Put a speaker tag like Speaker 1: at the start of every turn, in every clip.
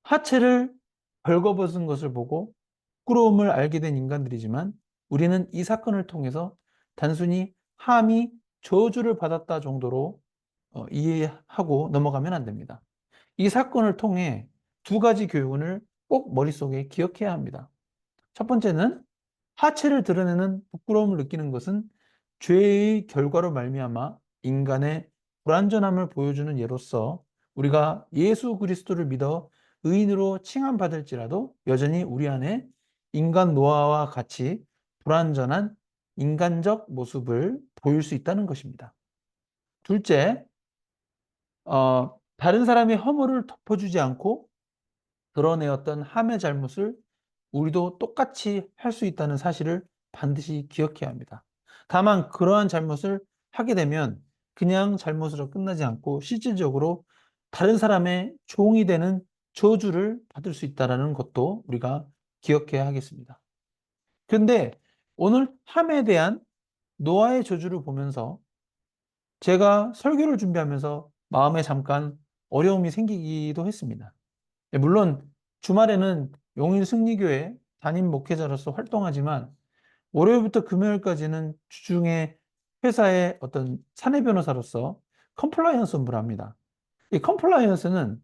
Speaker 1: 하체를 벌거벗은 것을 보고 부끄러움을 알게 된 인간들이지만 우리는 이 사건을 통해서 단순히 함이 저주를 받았다 정도로 이해하고 넘어가면 안 됩니다. 이 사건을 통해 두 가지 교훈을 꼭 머릿속에 기억해야 합니다. 첫 번째는 하체를 드러내는 부끄러움을 느끼는 것은 죄의 결과로 말미암아 인간의 불완전함을 보여주는 예로서 우리가 예수 그리스도를 믿어 의인으로 칭함받을지라도 여전히 우리 안에 인간 노화와 같이 불완전한 인간적 모습을 보일 수 있다는 것입니다. 둘째, 다른 사람의 허물을 덮어주지 않고 드러내었던 함의 잘못을 우리도 똑같이 할 수 있다는 사실을 반드시 기억해야 합니다. 다만 그러한 잘못을 하게 되면 그냥 잘못으로 끝나지 않고 실질적으로 다른 사람의 종이 되는 저주를 받을 수 있다는 것도 우리가 기억해야 하겠습니다. 그런데 오늘 함에 대한 노아의 저주를 보면서 제가 설교를 준비하면서 마음에 잠깐 어려움이 생기기도 했습니다. 물론 주말에는 용인 승리교회 담임 목회자로서 활동하지만 월요일부터 금요일까지는 주중에 회사의 어떤 사내 변호사로서 컴플라이언스 업무를 합니다. 이 컴플라이언스는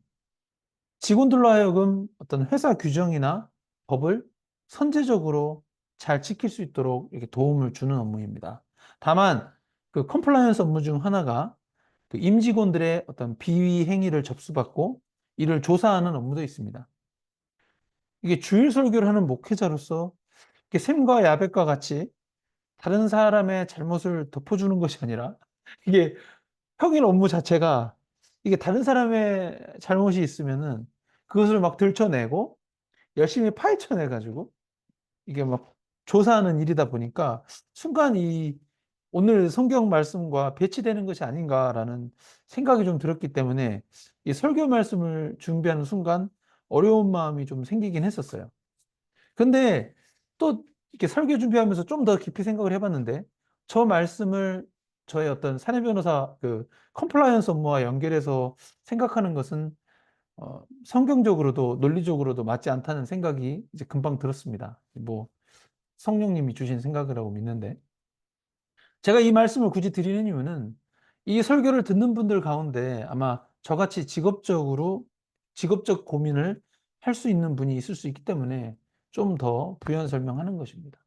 Speaker 1: 직원들로 하여금 어떤 회사 규정이나 법을 선제적으로 잘 지킬 수 있도록 이렇게 도움을 주는 업무입니다. 다만 그 컴플라이언스 업무 중 하나가 그 임직원들의 어떤 비위 행위를 접수받고 이를 조사하는 업무도 있습니다. 이게 주일 설교를 하는 목회자로서 이렇게 샘과 야백과 같이 다른 사람의 잘못을 덮어주는 것이 아니라 이게 평일 업무 자체가 이게 다른 사람의 잘못이 있으면은 그것을 막 들춰내고 열심히 파헤쳐내 가지고 이게 막 조사하는 일이다 보니까 순간 이 오늘 성경 말씀과 배치되는 것이 아닌가라는 생각이 좀 들었기 때문에 이 설교 말씀을 준비하는 순간 어려운 마음이 좀 생기긴 했었어요. 근데 또 이렇게 설교 준비하면서 좀 더 깊이 생각을 해봤는데 저 말씀을 저의 어떤 사내 변호사 그 컴플라이언스 업무와 연결해서 생각하는 것은 성경적으로도 논리적으로도 맞지 않다는 생각이 이제 금방 들었습니다. 뭐 성령님이 주신 생각이라고 믿는데 제가 이 말씀을 굳이 드리는 이유는 이 설교를 듣는 분들 가운데 아마 저같이 직업적 고민을 할 수 있는 분이 있을 수 있기 때문에 좀 더 부연 설명하는 것입니다.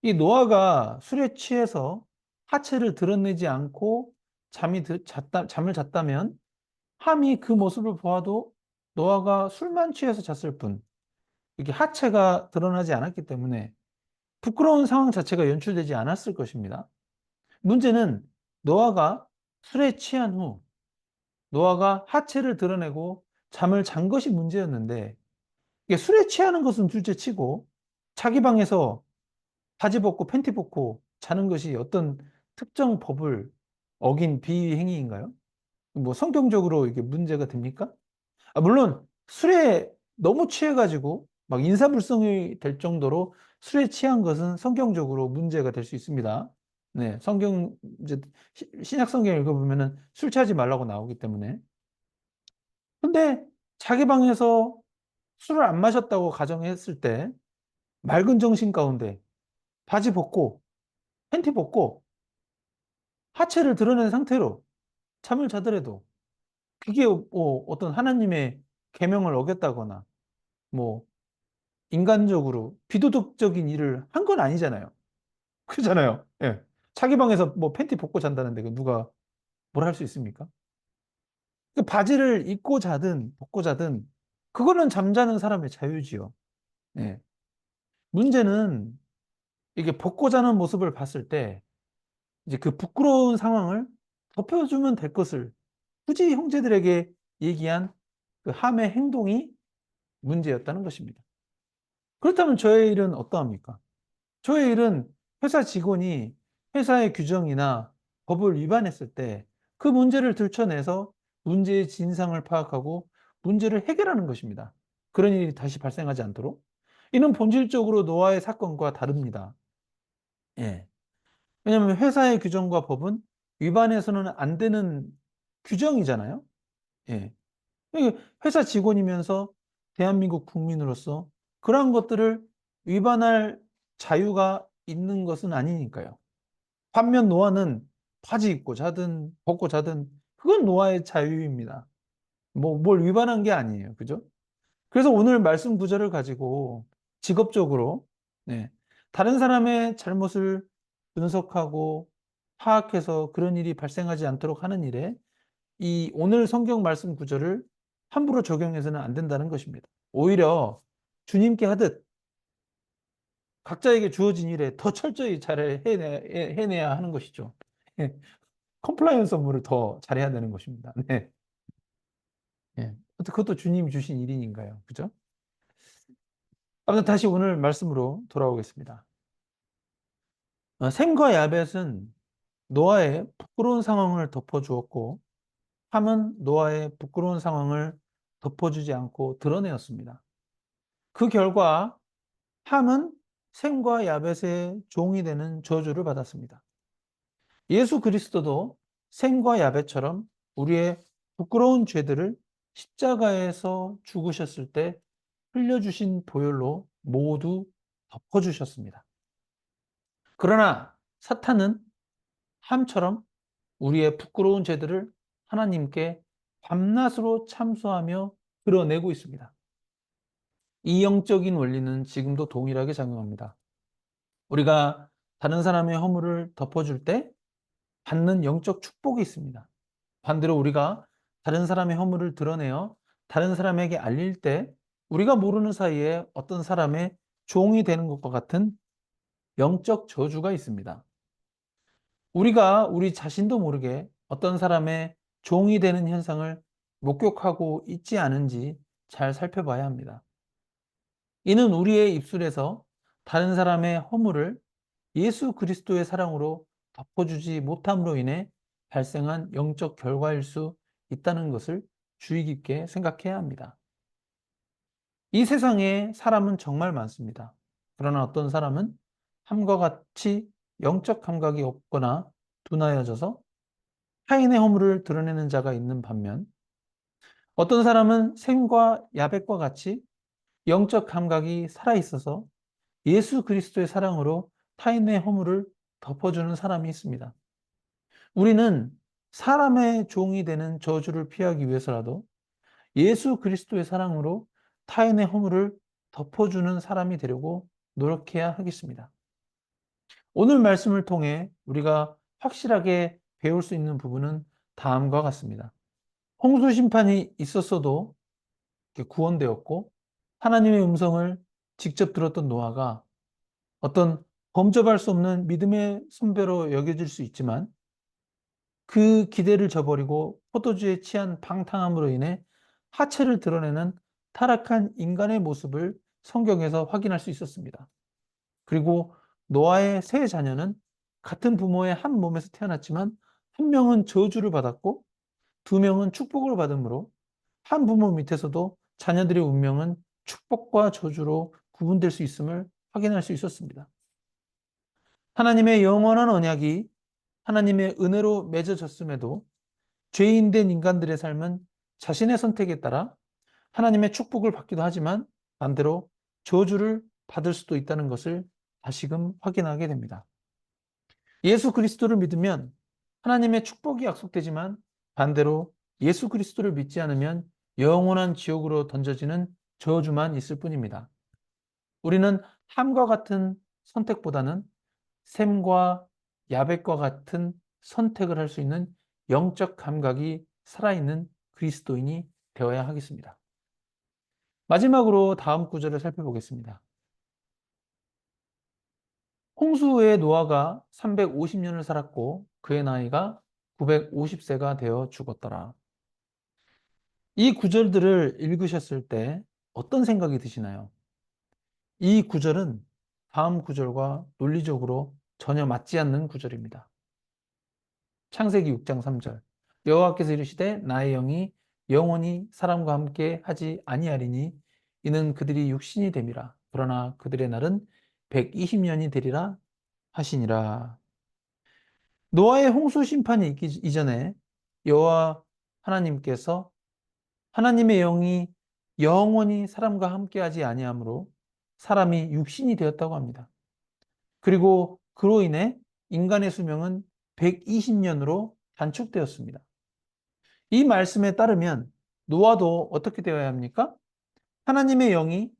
Speaker 1: 이 노아가 술에 취해서 하체를 드러내지 않고 잠을 잤다면 함이 그 모습을 보아도 노아가 술만 취해서 잤을 뿐 이게 하체가 드러나지 않았기 때문에 부끄러운 상황 자체가 연출되지 않았을 것입니다. 문제는 노아가 술에 취한 후 노아가 하체를 드러내고 잠을 잔 것이 문제였는데 이게 술에 취하는 것은 둘째치고 자기 방에서 바지 벗고 팬티 벗고 자는 것이 어떤 특정 법을 어긴 비위 행위인가요? 뭐 성경적으로 이게 문제가 됩니까? 물론 술에 너무 취해가지고 막 인사불성이 될 정도로 술에 취한 것은 성경적으로 문제가 될 수 있습니다. 네, 성경 이제 신약 성경 읽어보면은 술 취하지 말라고 나오기 때문에. 근데 자기 방에서 술을 안 마셨다고 가정했을 때 맑은 정신 가운데 바지 벗고 팬티 벗고 하체를 드러낸 상태로 잠을 자더라도 그게 어떤 하나님의 계명을 어겼다거나 뭐 인간적으로 비도덕적인 일을 한 건 아니잖아요. 그렇잖아요. 예. 자기 방에서 뭐 팬티 벗고 잔다는데 그 누가 뭘 할 수 있습니까? 그 바지를 입고 자든 벗고 자든 그거는 잠자는 사람의 자유지요. 예. 문제는 이게 벗고 자는 모습을 봤을 때 이제 그 부끄러운 상황을 덮여주면 될 것을 굳이 형제들에게 얘기한 그 함의 행동이 문제였다는 것입니다. 그렇다면 저의 일은 어떠합니까? 저의 일은 회사 직원이 회사의 규정이나 법을 위반했을 때 그 문제를 들춰내서 문제의 진상을 파악하고 문제를 해결하는 것입니다. 그런 일이 다시 발생하지 않도록. 이는 본질적으로 노아의 사건과 다릅니다. 예. 왜냐하면 회사의 규정과 법은 위반해서는 안 되는 규정이잖아요. 예. 회사 직원이면서 대한민국 국민으로서 그러한 것들을 위반할 자유가 있는 것은 아니니까요. 반면 노아는 바지 입고 자든 벗고 자든 그건 노아의 자유입니다. 뭐 뭘 위반한 게 아니에요. 그죠? 그래서 오늘 말씀 구절을 가지고 직업적으로 네, 다른 사람의 잘못을 분석하고 파악해서 그런 일이 발생하지 않도록 하는 일에 이 오늘 성경 말씀 구절을 함부로 적용해서는 안 된다는 것입니다. 오히려 주님께 하듯 각자에게 주어진 일에 더 철저히 해내야 하는 것이죠. 예, 컴플라이언스 업무를 더 잘해야 되는 것입니다. 네. 예. 그것도 주님이 주신 일이니까요. 그죠? 아무튼 다시 오늘 말씀으로 돌아오겠습니다. 셈과 야벳은 노아의 부끄러운 상황을 덮어주었고, 함은 노아의 부끄러운 상황을 덮어주지 않고 드러내었습니다. 그 결과 함은 셈과 야벳의 종이 되는 저주를 받았습니다. 예수 그리스도도 셈과 야벳처럼 우리의 부끄러운 죄들을 십자가에서 죽으셨을 때 흘려주신 보혈로 모두 덮어주셨습니다. 그러나 사탄은 함처럼 우리의 부끄러운 죄들을 하나님께 밤낮으로 참소하며 드러내고 있습니다. 이 영적인 원리는 지금도 동일하게 작용합니다. 우리가 다른 사람의 허물을 덮어줄 때 받는 영적 축복이 있습니다. 반대로 우리가 다른 사람의 허물을 드러내어 다른 사람에게 알릴 때 우리가 모르는 사이에 어떤 사람의 종이 되는 것과 같은 영적 저주가 있습니다. 우리가 우리 자신도 모르게 어떤 사람의 종이 되는 현상을 목격하고 있지 않은지 잘 살펴봐야 합니다. 이는 우리의 입술에서 다른 사람의 허물을 예수 그리스도의 사랑으로 덮어주지 못함으로 인해 발생한 영적 결과일 수 있다는 것을 주의 깊게 생각해야 합니다. 이 세상에 사람은 정말 많습니다. 그러나 어떤 사람은 함과 같이 영적 감각이 없거나 둔하여져서 타인의 허물을 드러내는 자가 있는 반면 어떤 사람은 셈과 야벳과 같이 영적 감각이 살아있어서 예수 그리스도의 사랑으로 타인의 허물을 덮어주는 사람이 있습니다. 우리는 사람의 종이 되는 저주를 피하기 위해서라도 예수 그리스도의 사랑으로 타인의 허물을 덮어주는 사람이 되려고 노력해야 하겠습니다. 오늘 말씀을 통해 우리가 확실하게 배울 수 있는 부분은 다음과 같습니다. 홍수 심판이 있었어도 구원되었고 하나님의 음성을 직접 들었던 노아가 어떤 범접할 수 없는 믿음의 선배로 여겨질 수 있지만 그 기대를 저버리고 포도주에 취한 방탕함으로 인해 하체를 드러내는 타락한 인간의 모습을 성경에서 확인할 수 있었습니다. 그리고 노아의 세 자녀는 같은 부모의 한 몸에서 태어났지만 한 명은 저주를 받았고 두 명은 축복을 받으므로 한 부모 밑에서도 자녀들의 운명은 축복과 저주로 구분될 수 있음을 확인할 수 있었습니다. 하나님의 영원한 언약이 하나님의 은혜로 맺어졌음에도 죄인된 인간들의 삶은 자신의 선택에 따라 하나님의 축복을 받기도 하지만 반대로 저주를 받을 수도 있다는 것을 다시금 확인하게 됩니다. 예수 그리스도를 믿으면 하나님의 축복이 약속되지만 반대로 예수 그리스도를 믿지 않으면 영원한 지옥으로 던져지는 저주만 있을 뿐입니다. 우리는 함과 같은 선택보다는 셈과 야벳과 같은 선택을 할 수 있는 영적 감각이 살아있는 그리스도인이 되어야 하겠습니다. 마지막으로 다음 구절을 살펴보겠습니다. 홍수 후에 노아가 350년을 살았고 그의 나이가 950세가 되어 죽었더라. 이 구절들을 읽으셨을 때 어떤 생각이 드시나요? 이 구절은 다음 구절과 논리적으로 전혀 맞지 않는 구절입니다. 창세기 6장 3절. 여호와께서 이르시되 나의 영이 영원히 사람과 함께 하지 아니하리니 이는 그들이 육신이 됨이라. 그러나 그들의 날은 120년이 되리라 하시니라. 노아의 홍수 심판이 있기 이전에 여호와 하나님께서 하나님의 영이 영원히 사람과 함께하지 아니하므로 사람이 육신이 되었다고 합니다. 그리고 그로 인해 인간의 수명은 120년으로 단축되었습니다. 이 말씀에 따르면 노아도 어떻게 되어야 합니까? 하나님의 영이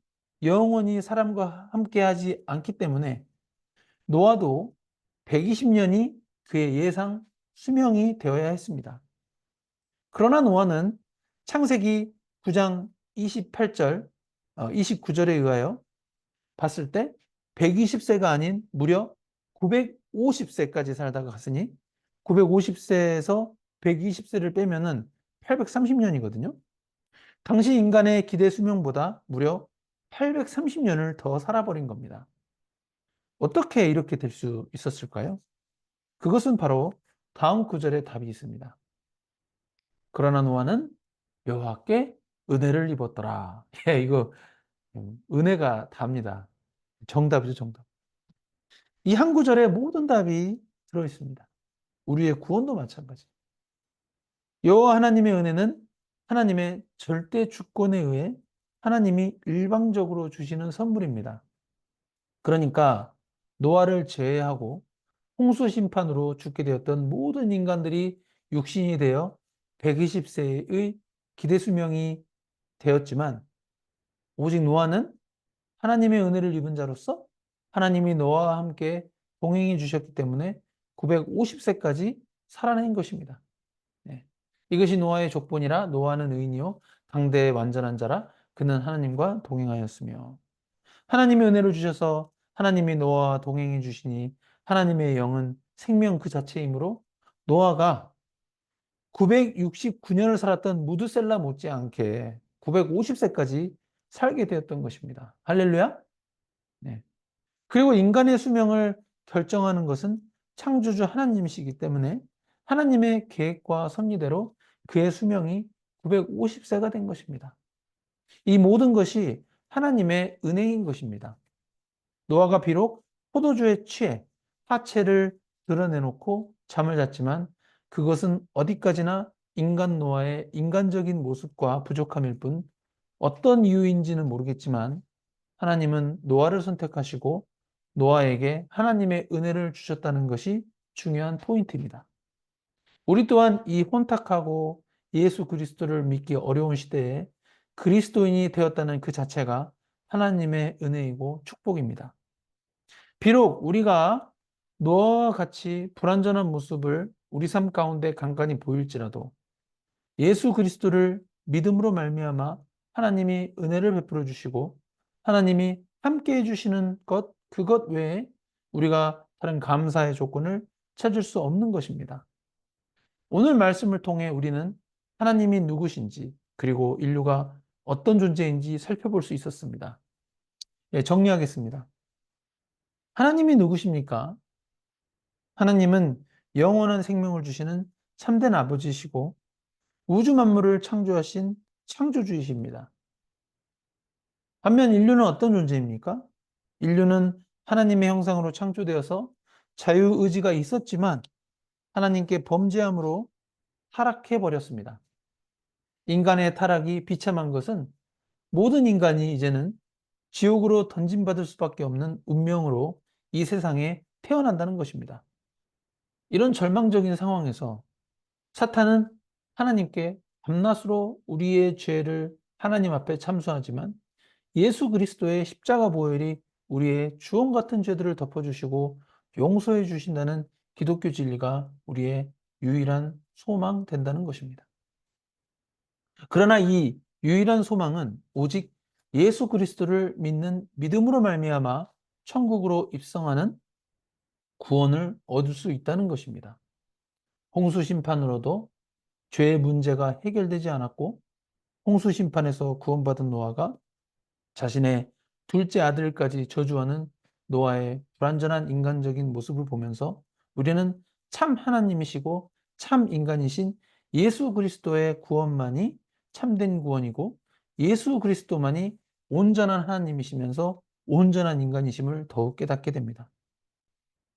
Speaker 1: 영원히 사람과 함께하지 않기 때문에 노아도 120년이 그의 예상 수명이 되어야 했습니다. 그러나 노아는 창세기 9장 28절, 29절에 의하여 봤을 때 120세가 아닌 무려 950세까지 살다가 갔으니 950세에서 120세를 빼면은 830년이거든요. 당시 인간의 기대 수명보다 무려 830년을 더 살아버린 겁니다. 어떻게 이렇게 될 수 있었을까요? 그것은 바로 다음 구절에 답이 있습니다. 그러나 노아는 여호와께 은혜를 입었더라. 예, 이거 은혜가 답니다. 정답이죠, 정답. 이 한 구절에 모든 답이 들어 있습니다. 우리의 구원도 마찬가지. 여호와 하나님의 은혜는 하나님의 절대 주권에 의해 하나님이 일방적으로 주시는 선물입니다. 그러니까 노아를 제외하고 홍수 심판으로 죽게 되었던 모든 인간들이 육신이 되어 120세의 기대 수명이 되었지만 오직 노아는 하나님의 은혜를 입은 자로서 하나님이 노아와 함께 동행해 주셨기 때문에 950세까지 살아낸 것입니다. 네. 이것이 노아의 족본이라 노아는 의인이요 당대의 완전한 자라 그는 하나님과 동행하였으며 하나님의 은혜를 주셔서 하나님이 노아와 동행해 주시니 하나님의 영은 생명 그 자체이므로 노아가 969년을 살았던 무드셀라 못지않게 950세까지 살게 되었던 것입니다. 할렐루야. 네. 그리고 인간의 수명을 결정하는 것은 창조주 하나님이시기 때문에 하나님의 계획과 섭리대로 그의 수명이 950세가 된 것입니다. 이 모든 것이 하나님의 은혜인 것입니다. 노아가 비록 포도주에 취해 하체를 드러내놓고 잠을 잤지만 그것은 어디까지나 인간 노아의 인간적인 모습과 부족함일 뿐 어떤 이유인지는 모르겠지만 하나님은 노아를 선택하시고 노아에게 하나님의 은혜를 주셨다는 것이 중요한 포인트입니다. 우리 또한 이 혼탁하고 예수 그리스도를 믿기 어려운 시대에 그리스도인이 되었다는 그 자체가 하나님의 은혜이고 축복입니다. 비록 우리가 노아와 같이 불완전한 모습을 우리 삶 가운데 간간히 보일지라도 예수 그리스도를 믿음으로 말미암아 하나님이 은혜를 베풀어 주시고 하나님이 함께 해 주시는 것 그것 외에 우리가 다른 감사의 조건을 찾을 수 없는 것입니다. 오늘 말씀을 통해 우리는 하나님이 누구신지 그리고 인류가 어떤 존재인지 살펴볼 수 있었습니다. 예, 정리하겠습니다. 하나님이 누구십니까? 하나님은 영원한 생명을 주시는 참된 아버지시고 우주 만물을 창조하신 창조주이십니다. 반면 인류는 어떤 존재입니까? 인류는 하나님의 형상으로 창조되어서 자유의지가 있었지만 하나님께 범죄함으로 타락해 버렸습니다. 인간의 타락이 비참한 것은 모든 인간이 이제는 지옥으로 던짐받을 수밖에 없는 운명으로 이 세상에 태어난다는 것입니다. 이런 절망적인 상황에서 사탄은 하나님께 밤낮으로 우리의 죄를 하나님 앞에 참수하지만 예수 그리스도의 십자가 보혈이 우리의 주홍 같은 죄들을 덮어주시고 용서해 주신다는 기독교 진리가 우리의 유일한 소망 된다는 것입니다. 그러나 이 유일한 소망은 오직 예수 그리스도를 믿는 믿음으로 말미암아 천국으로 입성하는 구원을 얻을 수 있다는 것입니다. 홍수 심판으로도 죄의 문제가 해결되지 않았고 홍수 심판에서 구원받은 노아가 자신의 둘째 아들까지 저주하는 노아의 불완전한 인간적인 모습을 보면서 우리는 참 하나님이시고 참 인간이신 예수 그리스도의 구원만이 참된 구원이고 예수 그리스도만이 온전한 하나님이시면서 온전한 인간이심을 더욱 깨닫게 됩니다.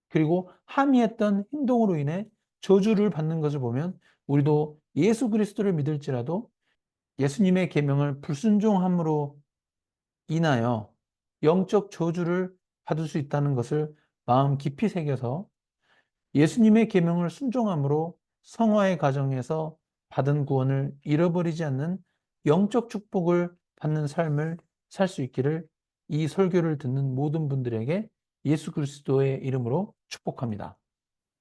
Speaker 1: 그리고 함의했던 행동으로 인해 저주를 받는 것을 보면 우리도 예수 그리스도를 믿을지라도 예수님의 계명을 불순종함으로 인하여 영적 저주를 받을 수 있다는 것을 마음 깊이 새겨서 예수님의 계명을 순종함으로 성화의 과정에서 받은 구원을 잃어버리지 않는 영적 축복을 받는 삶을 살 수 있기를 이 설교를 듣는 모든 분들에게 예수 그리스도의 이름으로 축복합니다.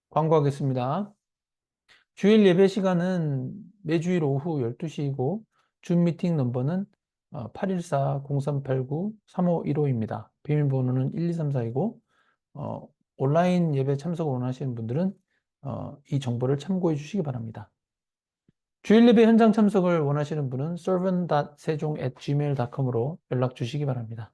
Speaker 1: 광고하겠습니다. 주일 예배 시간은 매주일 오후 12시이고 줌 미팅 넘버는 814-0389-3515입니다. 비밀번호는 1234이고 온라인 예배 참석을 원하시는 분들은 이 정보를 참고해 주시기 바랍니다. 주일 예배 현장 참석을 원하시는 분은 servant.se종@gmail.com으로 연락 주시기 바랍니다.